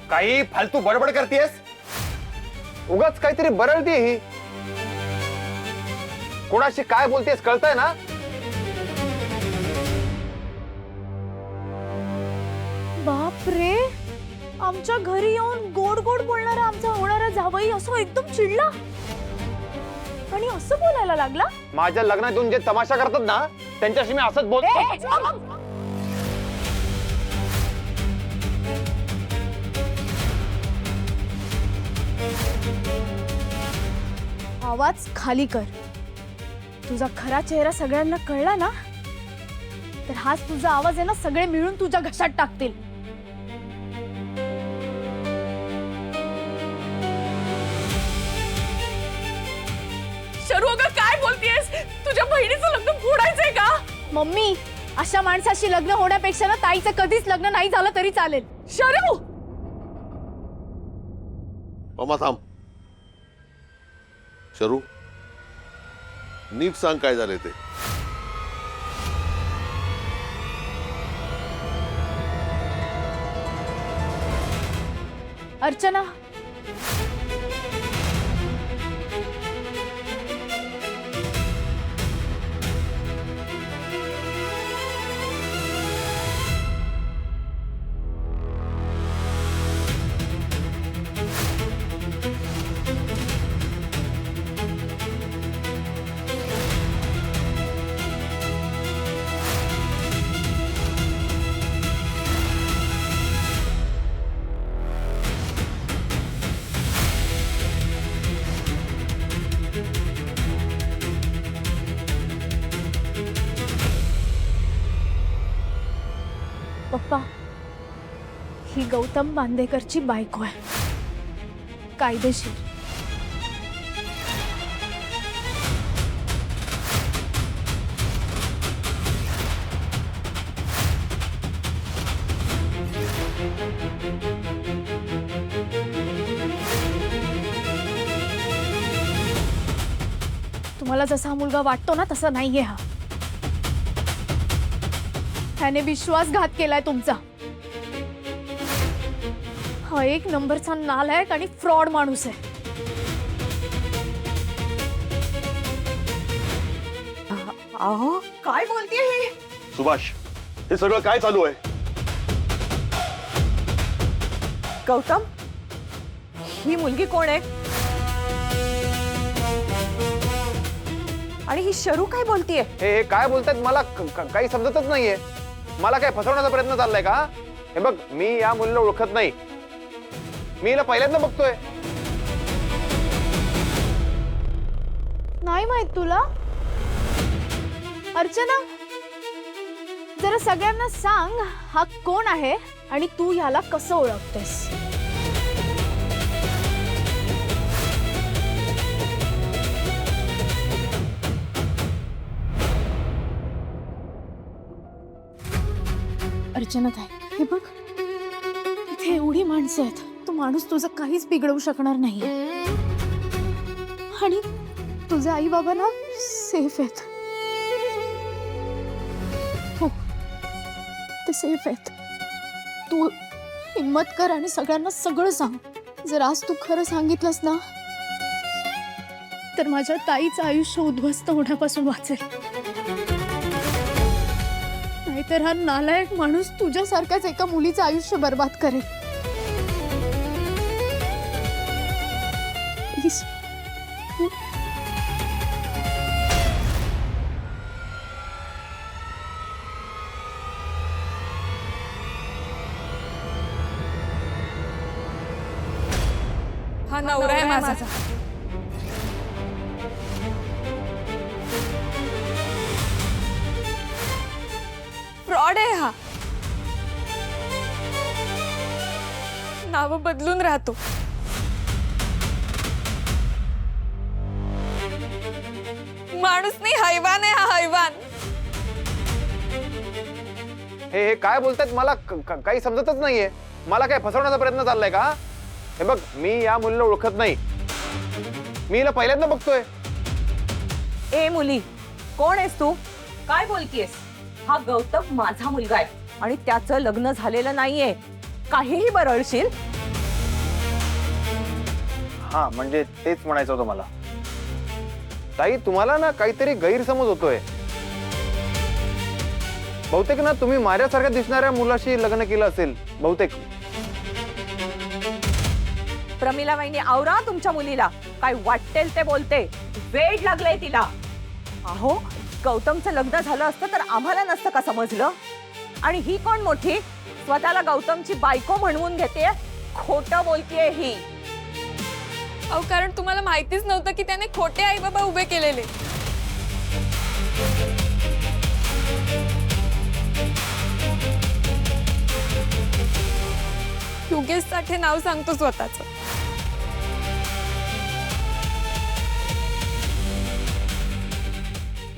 काही फालतू बडबड करतेस? उगाच काहीतरी बरळती ही. कोणाशी काय बोलतेस कळतंय ना? बाप रे, आमच्या घरी येऊन गोड गोड बोलणारा आमचा होणारा जावई असं एकदम चिडला आणि असं बोलायला लागला. माझ्या लग्नात येऊन जे तमाशा करतात ना त्यांच्याशी मी असंच बोलतो. आवाज खाली कर. तुझा खरा चेहरा सगळ्यांना कळला ना तर हाच तुझा आवाज आहे ना सगळे मिळून तुझ्या घशात टाकतील. शरू अगं काय बोलतेस? तुझ्या बहिणीचं लग्न फोडायचंय का? मम्मी, अशा माणसाशी लग्न होण्यापेक्षा ना ताईचं कधीच लग्न नाही झालं तरी चालेल. शरू मामा थांब. शरू नीट सांग काय झाले ते. अर्चना, पप्पा, ही गौतम बांदेकरची बायको आहे, कायदेशीर. तुम्हाला जसा मुलगा वाटतो ना तसा नाहीये हा. त्याने विश्वासघात केलाय तुमचा. हा एक नंबरचा नालायक आणि फ्रॉड माणूस आहे. अहो काय बोलतेय ही? सुभाष, हे सगळं काय चालू आहे? गौतम, ही मुलगी कोण आहे? आणि ही शरू काय बोलतीये? हे काय बोलतायत मला काही समजतच नाहीये. मला काय फसवण्याचा प्रयत्न चाललाय का? हे बघ, मी या मुलीला ओळखत नाही. मी हिला पहिल्यांदा बघतोय. नाही माहित तुला? अर्चना, जरा सगळ्यांना सांग हा कोण आहे आणि तू ह्याला कसं ओळखतेस. अर्चना ताई, हे बघ, इथे एवढी माणसं आहेत. तो माणूस तुझं काहीच बिघडवू शकणार नाही आणि तुझे आई बाबा ना सेफ आहेत. हो, ते सेफ आहेत. तू हिम्मत कर आणि सगळ्यांना सगळं सांग. जर आज तू खरं सांगितलंस ना तर माझ्या ताईचं आयुष्य उद्ध्वस्त होण्यापासून वाचेल. नाहीतर हा नालायक माणूस तुझ्यासारख्याच एका मुलीचं आयुष्य बर्बाद करेल. प्लीज. हा नवरा आहे माझा. फ्रॉड आहे हा. नाव बदलून राहतो. माणूस नाही, हैवान आहे हा, हैवान. हे काय बोलतायत मला काही समजतच नाहीये. मला काय फसवण्याचा प्रयत्न चाललाय का? हे बघ, मी या मुलीला ओळखत नाही. मी हिला पहिल्यांदा बघतोय. ए मुली, कोण आहेस तू? काय बोलतीयस? हा गौतम माझा मुलगा आहे आणि त्याचं लग्न झालेलं नाहीये. काहीही बरळशील. हा म्हणजे तेच म्हणायचं होतं मला. ताई तुम्हाला ना काहीतरी गैरसमज होतोय. बहुतेक ना तुम्ही माझ्यासारख्या दिसणाऱ्या मुलाशी लग्न केलं असेल बहुतेक. प्रमिला वहिनी आवरा तुमच्या मुलीला. काय वाटेल ते बोलते. वेड लागले तिला. अहो गौतमचं लग्न झालं असतं तर आम्हाला नसतं का समजलं. आणि ही कोण मोठी स्वतःला गौतमची बायको म्हणवून घेते. खोटं बोलतीये ही. अहो कारण तुम्हाला माहितीच नव्हतं की त्याने खोटे आई बाबा उभे केलेले. योगेश साठे नाव सांगतो स्वतःच.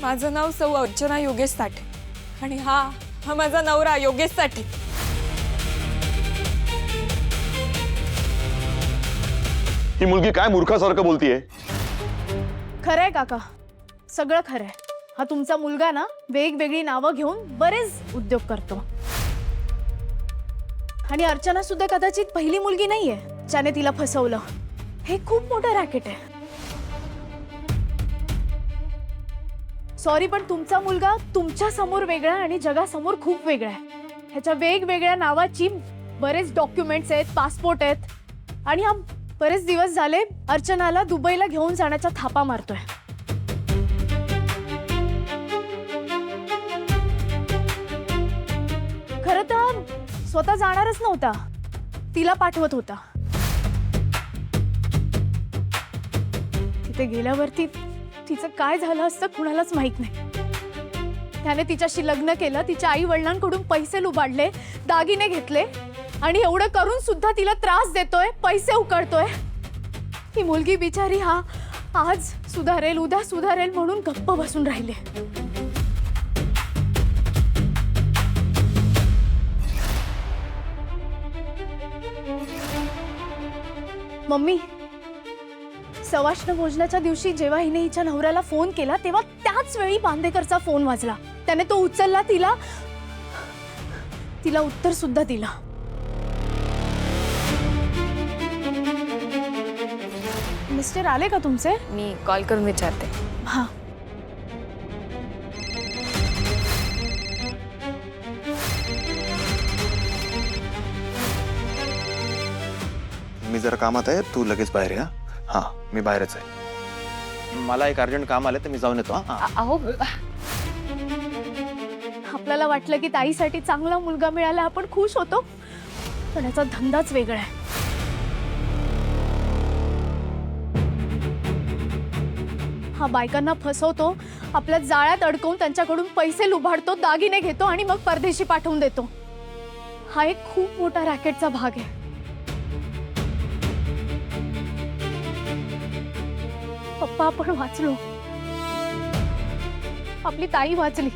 माझं नाव सौ अर्चना योगेश साठे आणि हा माझा नवरा योगेश साठे. ही मुलगी काय मूर्खासारखं बोलतीये. खरंय काका, सगळं खरंय. हा तुमचा मुलगा ना वेगवेगळी नावं घेऊन बरेच उद्योग करतो. आणि अर्चना सुद्धा कदाचित पहिली मुलगी नाहीये ज्याने तिला फसवलं. हे खूप मोठं रॅकेट आहे. सॉरी पण तुमचा मुलगा तुमच्या समोर वेगळा आणि जगासमोर खूप वेगळा आहे. ह्याच्या वेगवेगळ्या नावाची बरेच डॉक्युमेंट्स आहेत, पासपोर्ट आहेत. आणि हा बरेच दिवस झाले अर्चनाला दुबईला घेऊन जाण्याचा थापा मारतोय. खरं तर स्वतः जाणारच नव्हता, तिला पाठवत होता. तिथे गेल्यावरती तिचं काय झालं असतं कुणालाच माहित नाही. त्याने तिच्याशी लग्न केलं, तिच्या आई वडिलांकडून पैसे लुबाडले, दागिने घेतले आणि एवढं करून सुद्धा तिला त्रास देतोय, पैसे उकळतोय. ही मुलगी बिचारी हा आज सुधारेल उद्या सुधारेल म्हणून गप्प बसून राहिले. मम्मी, सवाष्ण भोजनाच्या दिवशी जेव्हा हिने हिच्या नवऱ्याला फोन केला तेव्हा त्याच वेळी बांदेकरचा फोन वाजला. त्याने तो उचलला, तिला उत्तर सुद्धा दिलं. मिस्टर आले का तुमचे? मी कॉल करून विचारते. हा. मी जरा कामात आहे, तू लगेच बाहेर या. हा मी बाहेरच आहे. मला एक अर्जंट काम आलं तर मी जाऊन येतो. अहो आपल्याला वाटलं की ताईसाठी चांगला मुलगा मिळाला, आपण खुश होतो. पण याचा धंदाच वेगळा आहे. हा बायकांना फसवतो, आपल्या जाळ्यात अडकवून त्यांच्याकडून पैसे लुबाडतो, दागिने घेतो आणि मग परदेशी पाठवून देतो. हा एक खूप मोठा रॅकेटचा भाग आहे. पप्पा आपण वाचलो, आपली ताई वाचली.